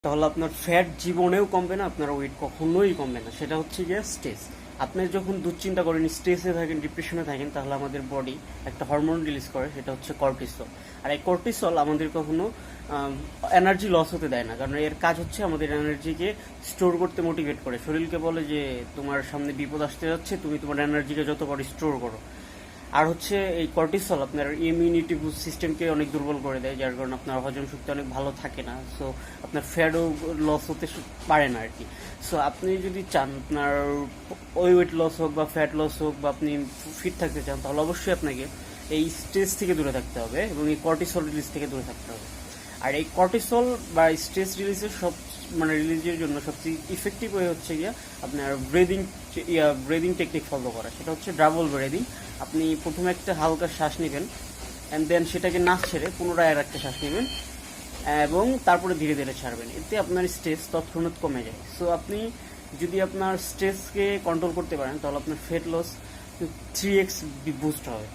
তাহলে আপনার ফ্যাট জীবনেও কমবে না, আপনার ওয়েট কখনোই কমবে না। সেটা হচ্ছে গিয়ে স্ট্রেস। আপনি যখন দুশ্চিন্তা করেন, স্ট্রেসে থাকেন, ডিপ্রেশনে থাকেন, তাহলে আমাদের বডি একটা হরমোন রিলিজ করে, সেটা হচ্ছে কর্টিসল। আর এই কর্টিসল আমাদের কখনো এনার্জি লস হতে দেয় না, কারণ এর কাজ হচ্ছে আমাদের এনার্জিকে স্টোর করতে মোটিভেট করে। শরীরকে বলে যে তোমার সামনে বিপদ আসতে যাচ্ছে, তুমি তোমার এনার্জিকে যত পারো স্টোর করো। আর হচ্ছে এই কর্টিসল আপনার ইমিউনিটি সিস্টেমকে অনেক দুর্বল করে দেয়, যার কারণে আপনার হজম শক্তি অনেক ভালো থাকে না। সো আপনার ফ্যাটও লস হতে পারে না আর কি। সো আপনি যদি চান আপনার ওয়েট লস হোক বা ফ্যাট লস হোক, বা আপনি ফিট থাকতে চান, তাহলে অবশ্যই আপনাকে এই স্ট্রেস থেকে দূরে থাকতে হবে এবং এই কর্টিসল রিলিজ থেকে দূরে থাকতে হবে। আর এই কর্টিসল বা স্ট্রেস রিলিজের রিলিজের জন্য সবচেয়ে ইফেক্টিভ ওয়ে হচ্ছে গিয়া আপনার ব্রেদিং টেকনিক ফলো করা। সেটা হচ্ছে ডাবল ব্রেদিং। আপনি প্রথমে একটা হালকা শ্বাস নেবেন, অ্যান্ড দেন সেটাকে না ছেড়ে পুনরায় আর একটা শ্বাস নেবেন, এবং তারপরে ধীরে ধীরে ছাড়বেন। এতে আপনার স্ট্রেস তৎক্ষণাৎ কমে যায়। সো আপনি যদি আপনার স্ট্রেসকে কন্ট্রোল করতে পারেন, তাহলে আপনার ফ্যাট লস 3x বুস্ট হবে।